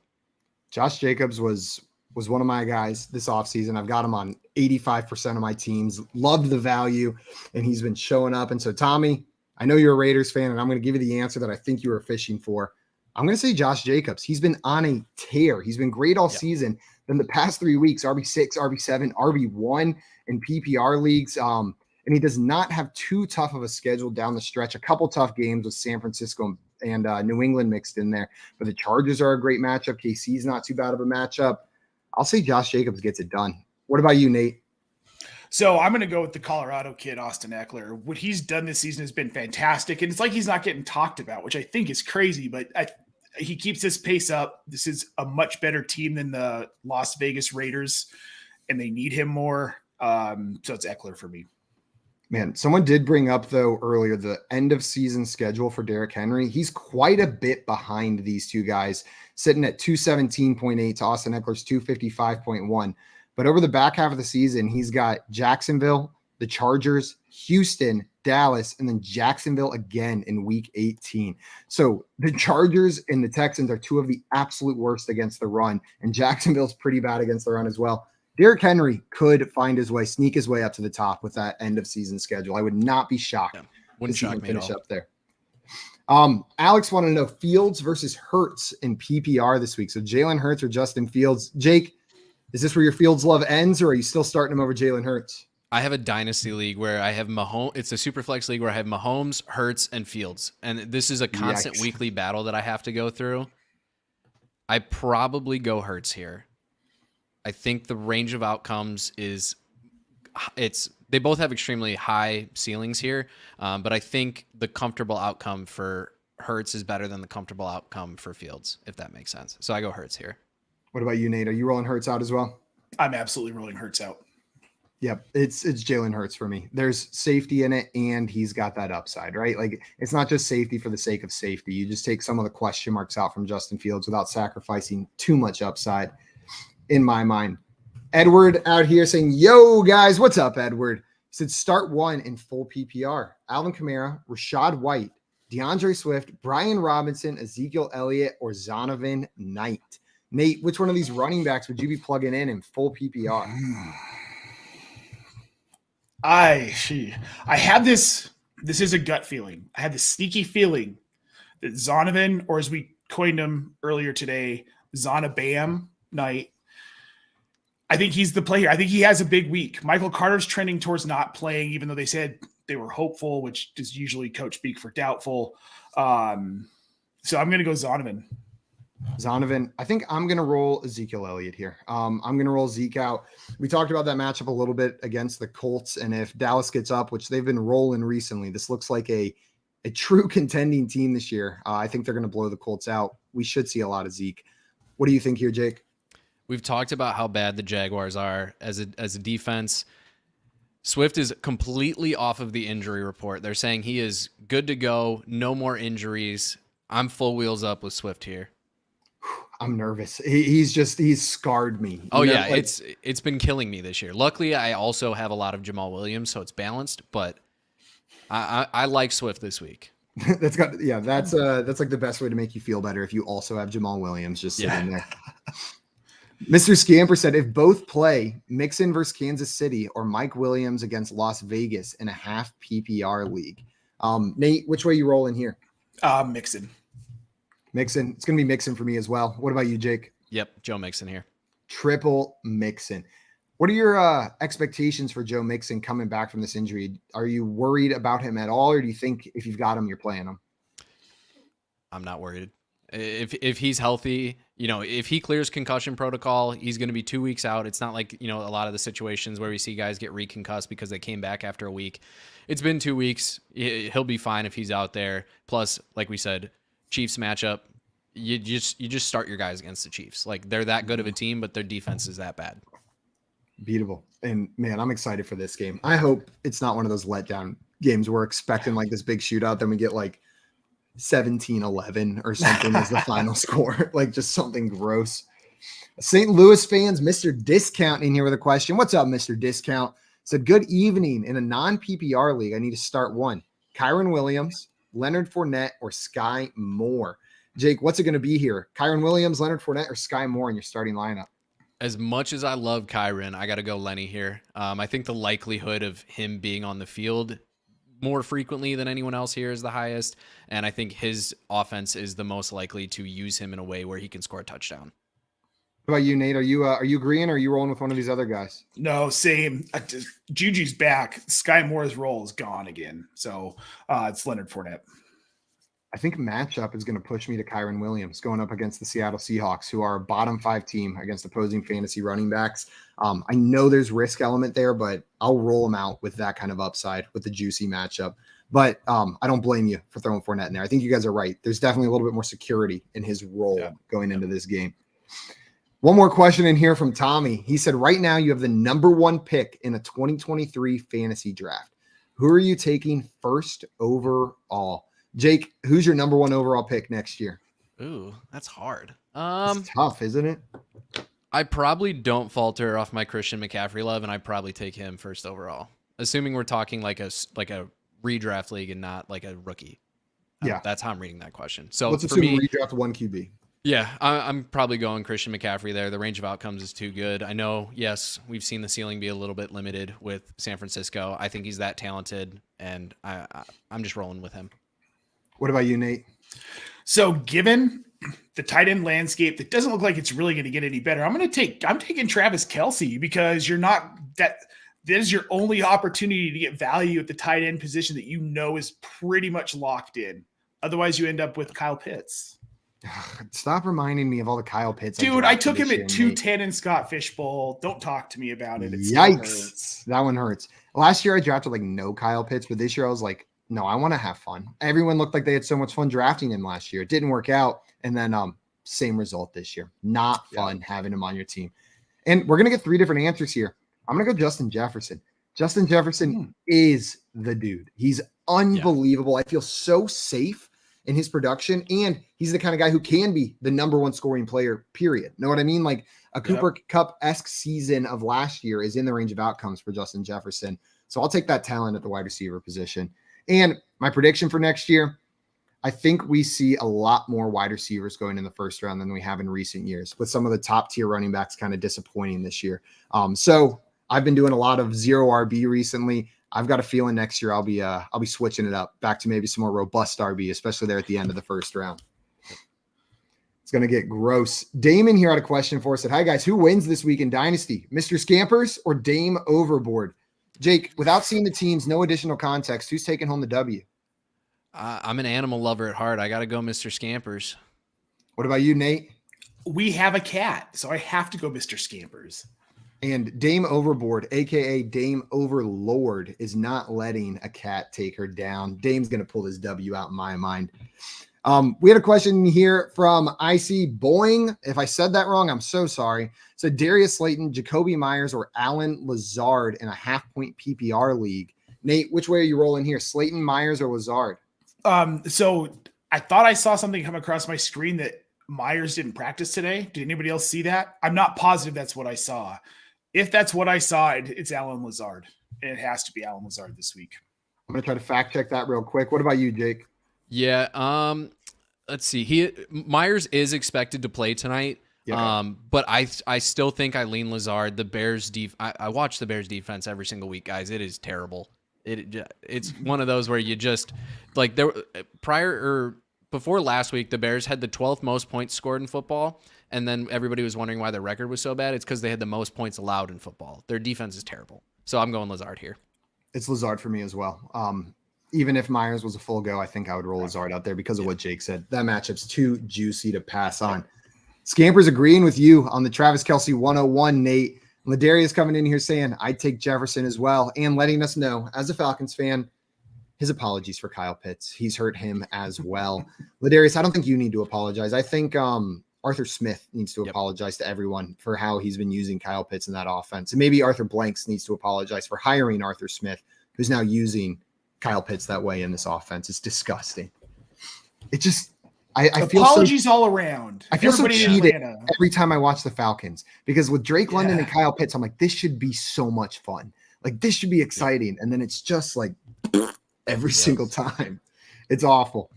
Josh Jacobs was one of my guys this offseason. I've got him on 85% of my teams. Loved the value, and he's been showing up. And so, Tommy, I know you're a Raiders fan, and I'm going to give you the answer that I think you were fishing for. I'm going to say Josh Jacobs. He's been on a tear. He's been great all season. Then the past 3 weeks, RB6, RB7, RB1 in PPR leagues. And he does not have too tough of a schedule down the stretch. A couple tough games with San Francisco and New England mixed in there. But the Chargers are a great matchup. KC's not too bad of a matchup. I'll say Josh Jacobs gets it done. What about you, Nate? So I'm going to go with the Colorado kid, Austin Eckler. What he's done this season has been fantastic. And it's like he's not getting talked about, which I think is crazy, but he keeps this pace up. This is a much better team than the Las Vegas Raiders, and they need him more. So it's Eckler for me. Man, someone did bring up, though, earlier the end of season schedule for Derrick Henry. He's quite a bit behind these two guys, sitting at 217.8 to Austin Eckler's 255.1. But over the back half of the season, he's got Jacksonville, the Chargers, Houston, Dallas, and then Jacksonville again in week 18. So the Chargers and the Texans are 2 of the absolute worst against the run, and Jacksonville's pretty bad against the run as well. Derrick Henry could find his way, sneak his way up to the top with that end of season schedule. I would not be shocked. Yeah, wouldn't to see shock him me finish at all. up there. Alex wanted to know Fields versus Hurts in PPR this week. So Jalen Hurts or Justin Fields. Jake, is this where your Fields love ends, or are you still starting him over Jalen Hurts? I have a dynasty league where I have Mahomes. It's a super flex league where I have Mahomes, Hurts, and Fields. And this is a constant Yikes. weekly battle that I have to go through. I probably go Hurts here. I think the range of outcomes they both have extremely high ceilings here. But I think the comfortable outcome for Hurts is better than the comfortable outcome for Fields, if that makes sense. So I go Hurts here. What about you, Nate? Are you rolling Hurts out as well? I'm absolutely rolling Hurts out. Yep, it's Jalen Hurts for me. There's safety in it, and he's got that upside, right? Like, it's not just safety for the sake of safety. You just take some of the question marks out from Justin Fields without sacrificing too much upside, in my mind. Edward out here saying, yo, guys, what's up, Edward? He said, start 1 in full PPR. Alvin Kamara, Rashad White, DeAndre Swift, Brian Robinson, Ezekiel Elliott, or Zonovan Knight. Nate, which one of these running backs would you be plugging in full PPR? I have this is a gut feeling. I have this sneaky feeling that Zonovan, or as we coined him earlier today, Zonabam Night, I think he's the player. I think he has a big week. Michael Carter's trending towards not playing, even though they said they were hopeful, which is usually coach speak for doubtful. So I'm going to go Zonovan. I think I'm going to roll Ezekiel Elliott here. I'm going to roll Zeke out. We talked about that matchup a little bit against the Colts. And if Dallas gets up, which they've been rolling recently, this looks like a true contending team this year. I think they're going to blow the Colts out. We should see a lot of Zeke. What do you think here, Jake? We've talked about how bad the Jaguars are as a defense. Swift is completely off of the injury report. They're saying he is good to go, no more injuries. I'm full wheels up with Swift here. I'm nervous. He's scarred me. Oh yeah, like, it's been killing me this year. Luckily, I also have a lot of Jamal Williams, so it's balanced. But I like Swift this week. That's like the best way to make you feel better if you also have Jamal Williams just sitting there. Mr. Scamper said, if both play, Mixon versus Kansas City or Mike Williams against Las Vegas in a half PPR league. Nate, which way you rolling here? Mixon. Mixon. It's going to be Mixon for me as well. What about you, Jake? Yep, Joe Mixon here. Triple Mixon. What are your expectations for Joe Mixon coming back from this injury? Are you worried about him at all, or do you think if you've got him, you're playing him? I'm not worried. If he's healthy, if he clears concussion protocol, he's going to be 2 weeks out. It's not like, a lot of the situations where we see guys get reconcussed because they came back after a week. It's been 2 weeks. He'll be fine if he's out there. Plus, like we said, Chiefs matchup, you just start your guys against the Chiefs. Like, they're that good of a team, but their defense is that bad. Beatable. And man, I'm excited for this game. I hope it's not one of those letdown games we're expecting like this big shootout. Then we get like 17-11 or something as the final score, like just something gross. St. Louis fans, Mr. Discount in here with a question. What's up, Mr. Discount? Said, good evening. In a non-PPR league, I need to start one. Kyron Williams, Leonard Fournette, or Sky Moore. Jake, what's it going to be here? Kyron Williams, Leonard Fournette, or Sky Moore in your starting lineup? As much as I love Kyron, I got to go Lenny here. I think the likelihood of him being on the field more frequently than anyone else here is the highest. And I think his offense is the most likely to use him in a way where he can score a touchdown. What about you, Nate? Are you agreeing, or are you rolling with one of these other guys? No, same. Juju's back. Sky Moore's role is gone again. So it's Leonard Fournette. I think matchup is going to push me to Kyron Williams going up against the Seattle Seahawks, who are a bottom 5 team against opposing fantasy running backs. I know there's risk element there, but I'll roll them out with that kind of upside with the juicy matchup. But I don't blame you for throwing Fournette in there. I think you guys are right. There's definitely a little bit more security in his role going into this game. One more question in here from Tommy. He said, right now you have the number 1 pick in a 2023 fantasy draft. Who are you taking first overall? Jake, who's your number 1 overall pick next year? Ooh, that's hard. It's tough, isn't it? I probably don't falter off my Christian McCaffrey love, and I probably take him first overall, assuming we're talking like a redraft league and not like a rookie. Yeah, that's how I'm reading that question. So let's assume redraft 1 QB. Yeah, I'm probably going Christian McCaffrey there. The range of outcomes is too good. I know, yes, we've seen the ceiling be a little bit limited with San Francisco. I think he's that talented, and I'm just rolling with him. What about you, Nate? So given the tight end landscape that doesn't look like it's really going to get any better, I'm taking Travis Kelce, because that is your only opportunity to get value at the tight end position that is pretty much locked in. Otherwise, you end up with Kyle Pitts. Stop reminding me of all the Kyle Pitts. Dude, I took him at 210 in Scott Fishbowl. Don't talk to me about it. Yikes. That one hurts. Last year I drafted like no Kyle Pitts, but this year I was like, no, I want to have fun. Everyone looked like they had so much fun drafting him last year. It didn't work out. And then same result this year. Not fun having him on your team. And we're going to get 3 different answers here. I'm going to go Justin Jefferson. Justin Jefferson is the dude. He's unbelievable. I feel so safe in his production, and he's the kind of guy who can be the number 1 scoring player, period. Know what I mean? Like a Cooper Kupp-esque season of last year is in the range of outcomes for Justin Jefferson. So I'll take that talent at the wide receiver position. And my prediction for next year, I think we see a lot more wide receivers going in the first round than we have in recent years, with some of the top tier running backs kind of disappointing this year. So I've been doing a lot of zero RB recently. I've got a feeling next year I'll be switching it up back to maybe some more robust RB, especially there at the end of the first round. It's going to get gross. Damon here had a question for us. Said, hi guys, who wins this week in Dynasty, Mr. Scampers or Dame Overboard? Jake, without seeing the teams, no additional context, who's taking home the W? I'm an animal lover at heart. I got to go Mr. Scampers. What about you, Nate? We have a cat, so I have to go Mr. Scampers. And Dame Overboard, aka Dame Overlord, is not letting a cat take her down. Dame's going to pull this W out in my mind. We had a question here from IC Boeing. If I said that wrong, I'm so sorry. So Darius Slayton, Jacoby Myers, or Alan Lazard in a half-point PPR league. Nate, which way are you rolling here? Slayton, Myers, or Lazard? So I thought I saw something come across my screen that Myers didn't practice today. Did anybody else see that? I'm not positive that's what I saw. If that's what I saw, it's Alan Lazard. It has to be Alan Lazard this week. I'm going to try to fact check that real quick. What about you, Jake? Yeah. Let's see. Myers is expected to play tonight. Yeah. But I still think I lean Lazard. The Bears I watch the Bears defense every single week, guys. It is terrible. It's one of those where you just like before last week, the Bears had the 12th most points scored in football, and then everybody was wondering why their record was so bad. It's because they had the most points allowed in football. Their defense is terrible. So I'm going Lazard here. It's Lazard for me as well. Even if Myers was a full go, I think I would roll Lazard out there because of what Jake said. That matchup's too juicy to pass on. Scampers agreeing with you on the Travis Kelce 101, Nate. Ladarius coming in here saying, I'd take Jefferson as well, and letting us know, as a Falcons fan, his apologies for Kyle Pitts. He's hurt him as well. Ladarius, I don't think you need to apologize. I think Arthur Smith needs to apologize to everyone for how he's been using Kyle Pitts in that offense. And maybe Arthur Blanks needs to apologize for hiring Arthur Smith, who's now using Kyle Pitts that way in this offense. It's disgusting. It just... I feel apologies all around. I feel Everybody so cheated every time I watch the Falcons because with Drake London and Kyle Pitts, I'm like, this should be so much fun. Like this should be exciting. And then it's just like every single time. It's awful.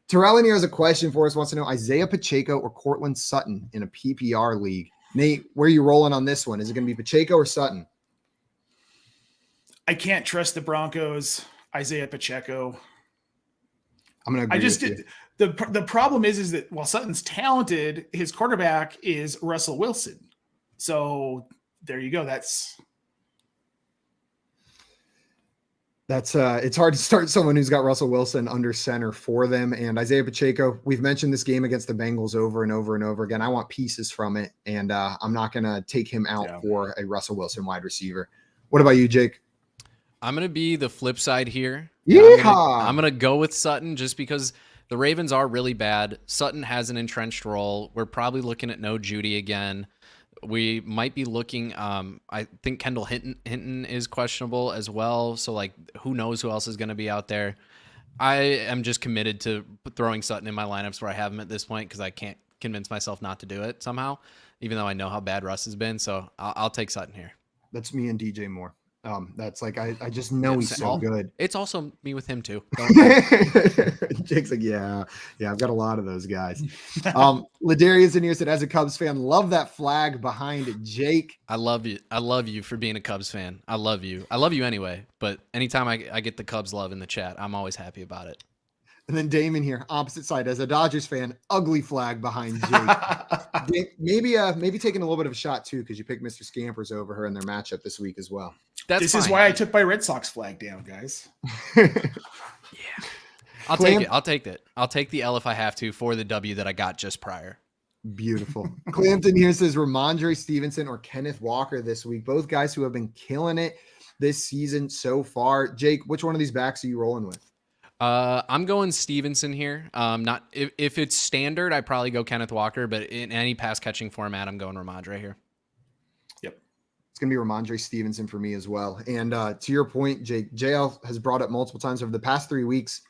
Terrell in here has a question for us, wants to know Isaiah Pacheco or Cortland Sutton in a PPR league. Nate, where are you rolling on this one? Is it going to be Pacheco or Sutton? I can't trust the Broncos. Isaiah Pacheco. I'm going to agree with you. The problem is that while Sutton's talented, his quarterback is Russell Wilson. So there you go. That's it's hard to start someone who's got Russell Wilson under center for them. And Isaiah Pacheco, we've mentioned this game against the Bengals over and over and over again. I want pieces from it, and I'm not going to take him out for a Russell Wilson wide receiver. What about you, Jake? I'm going to be the flip side here. Yeehaw! I'm going to go with Sutton just because the Ravens are really bad. Sutton has an entrenched role. We're probably looking at no Judy again. We might be looking. I think Kendall Hinton is questionable as well. So, like, who knows who else is going to be out there? I am just committed to throwing Sutton in my lineups where I have him at this point because I can't convince myself not to do it somehow, even though I know how bad Russ has been. So, I'll take Sutton here. That's me and DJ Moore. That's like I just know he's so good. It's also me with him too. Jake's like, yeah, I've got a lot of those guys. Ladarius in here said, as a Cubs fan, love that flag behind Jake. I love you for being a Cubs fan. I love you anyway. But anytime I get the Cubs love in the chat, I'm always happy about it. And then Damon here, opposite side, as a Dodgers fan, ugly flag behind Jake. maybe taking a little bit of a shot too, because you picked Mr. Scampers over her in their matchup this week as well. This is why I took my Red Sox flag down, guys. Yeah, I'll take it. I'll take the L if I have to for the W that I got just prior. Beautiful. Clampton here says Ramondre Stevenson or Kenneth Walker this week. Both guys who have been killing it this season so far. Jake, which one of these backs are you rolling with? I'm going Stevenson here. Not if it's standard, I probably go Kenneth Walker, but in any pass catching format, I'm going Ramondre here. Yep. It's going to be Ramondre Stevenson for me as well. And to your point, Jake, JL has brought up multiple times over the past 3 weeks,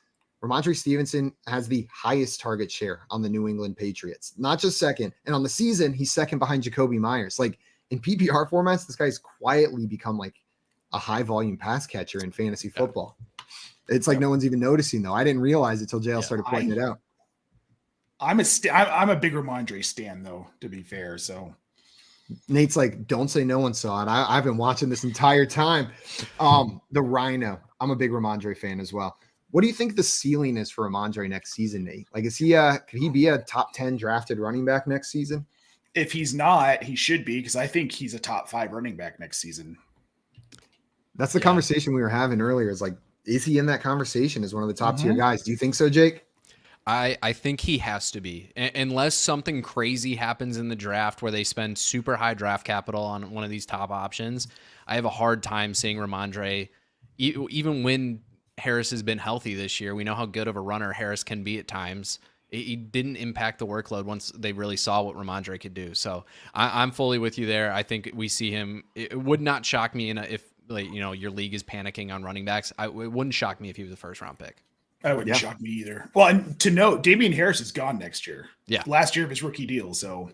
Ramondre Stevenson has the highest target share on the New England Patriots, not just second. And on the season, he's second behind Jacoby Myers. Like in PPR formats, this guy's quietly become like a high volume pass catcher in fantasy football. It's like no one's even noticing though. I didn't realize it till JL started pointing it out. I'm a big Ramondre stan though, to be fair. So Nate's like, don't say no one saw it. I've been watching this entire time. The Rhino. I'm a big Ramondre fan as well. What do you think the ceiling is for Ramondre next season, Nate? Like, could he be a top 10 drafted running back next season? If he's not, he should be, because I think he's a top 5 running back next season. That's the conversation we were having earlier. Is like, is he in that conversation as one of the top tier guys? Do you think so, Jake? I think he has to be, unless something crazy happens in the draft where they spend super high draft capital on one of these top options. I have a hard time seeing Ramondre, even when Harris has been healthy this year. We know how good of a runner Harris can be at times. He didn't impact the workload once they really saw what Ramondre could do. So I'm fully with you there. I think we see him. It would not shock me if your league is panicking on running backs. It wouldn't shock me if he was a first round pick. That wouldn't shock me either. Well, and to note, Damian Harris is gone next year. Yeah. Last year of his rookie deal. So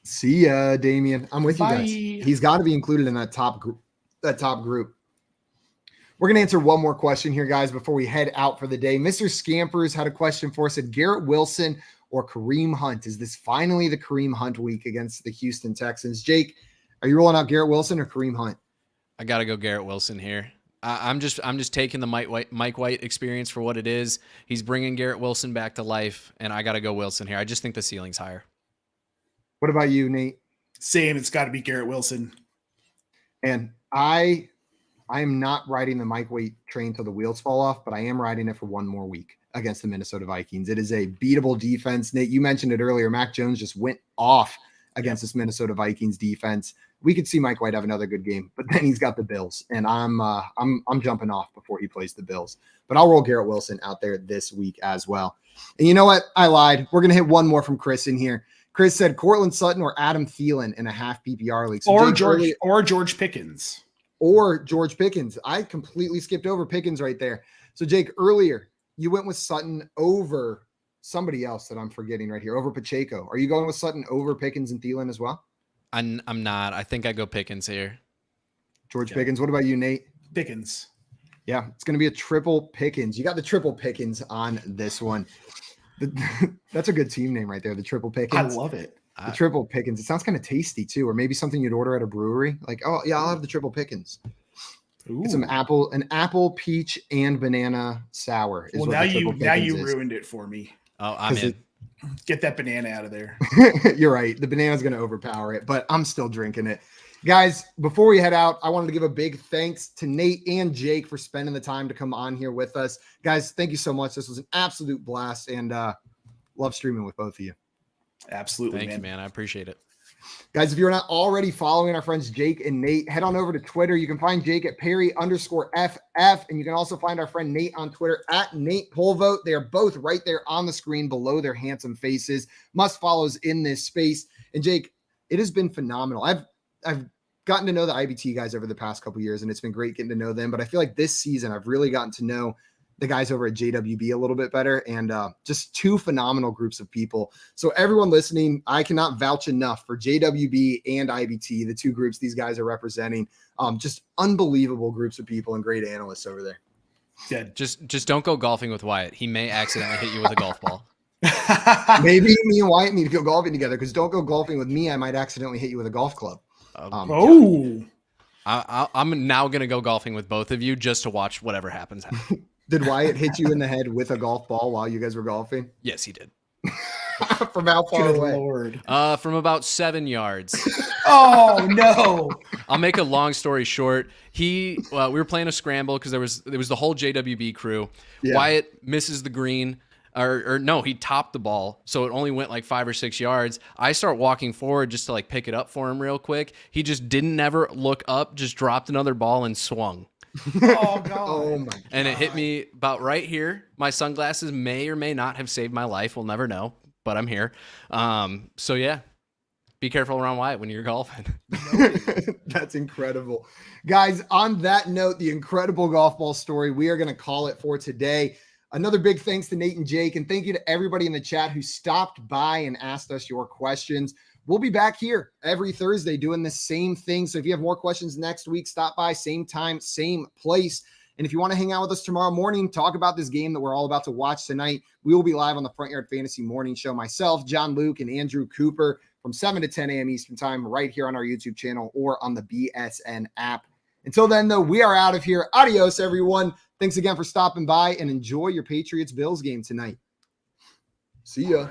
see ya, Damian. I'm with you guys. He's got to be included in that top group. We're going to answer one more question here, guys, before we head out for the day. Mr. Scampers had a question for us. Said Garrett Wilson or Kareem Hunt? Is this finally the Kareem Hunt week against the Houston Texans? Jake, are you rolling out Garrett Wilson or Kareem Hunt? I got to go Garrett Wilson here. I'm just taking the Mike White experience for what it is. He's bringing Garrett Wilson back to life, and I got to go Wilson here. I just think the ceiling's higher. What about you, Nate? Same. It's got to be Garrett Wilson. And I am not riding the Mike White train till the wheels fall off, but I am riding it for one more week against the Minnesota Vikings. It is a beatable defense. Nate, you mentioned it earlier. Mac Jones just went off against this Minnesota Vikings defense. We could see Mike White have another good game, but then he's got the Bills, and I'm jumping off before he plays the Bills. But I'll roll Garrett Wilson out there this week as well. And you know what? I lied. We're gonna hit one more from Chris in here. Chris said Cortland Sutton or Adam Thielen in a half PPR league. So or George Pickens. Or George Pickens. I completely skipped over Pickens right there. So Jake, earlier you went with Sutton over somebody else that I'm forgetting right here, over Pacheco. Are you going with Sutton over Pickens and Thielen as well? I'm not. I think I go Pickens here. George Pickens. What about you, Nate? Pickens. Yeah, it's going to be a triple Pickens. You got the triple Pickens on this one. That's a good team name right there, the triple Pickens. I love it. The triple Pickens. It sounds kind of tasty too, or maybe something you'd order at a brewery. Like, oh yeah, I'll have the triple Pickens. It's an apple, peach, and banana sour. Well, now you ruined it for me. Oh, I'm in. Get that banana out of there. You're right. The banana's going to overpower it, but I'm still drinking it. Guys, before we head out, I wanted to give a big thanks to Nate and Jake for spending the time to come on here with us. Guys, thank you so much. This was an absolute blast, and love streaming with both of you. Absolutely, Thank you, man. I appreciate it. Guys, if you're not already following our friends Jake and Nate, head on over to Twitter. You can find Jake at Perry_FF, and you can also find our friend Nate on Twitter at Nate Polvote. They are both right there on the screen below their handsome faces. Must follows in this space. And Jake, it has been phenomenal. I've gotten to know the IBT guys over the past couple of years, and it's been great getting to know them. But I feel like this season I've really gotten to know the guys over at JWB a little bit better, and just two phenomenal groups of people. So everyone listening, I cannot vouch enough for JWB and IBT, the two groups these guys are representing. Just unbelievable groups of people and great analysts over there. Yeah. Just don't go golfing with Wyatt. He may accidentally hit you with a golf ball. Maybe me and Wyatt need to go golfing together, because don't go golfing with me. I might accidentally hit you with a golf club. I'm now going to go golfing with both of you just to watch whatever happens. Did Wyatt hit you in the head with a golf ball while you guys were golfing? Yes, he did. From how far away? Lord. From about 7 yards. Oh no! I'll make a long story short. We were playing a scramble because there was the whole JWB crew. Yeah. Wyatt misses the green, or no, he topped the ball, so it only went like 5 or 6 yards. I start walking forward just to like pick it up for him real quick. He just didn't ever look up, just dropped another ball and swung. Oh god! Oh my god! And it hit me about right here. My sunglasses may or may not have saved my life. We'll never know, but I'm here. So yeah, be careful around Wyatt when you're golfing. That's incredible, guys. On that note, the incredible golf ball story, we are going to call it for today. Another big thanks to Nate and Jake, and thank you to everybody in the chat who stopped by and asked us your questions. we'll be back here every Thursday doing the same thing. So if you have more questions next week, stop by, same time, same place. And if you want to hang out with us tomorrow morning, talk about this game that we're all about to watch tonight, we will be live on the Front Yard Fantasy Morning Show. Myself, John Luke, and Andrew Cooper from 7 to 10 a.m. Eastern Time right here on our YouTube channel or on the BSN app. Until then, though, we are out of here. Adios, everyone. Thanks again for stopping by, and enjoy your Patriots-Bills game tonight. See ya.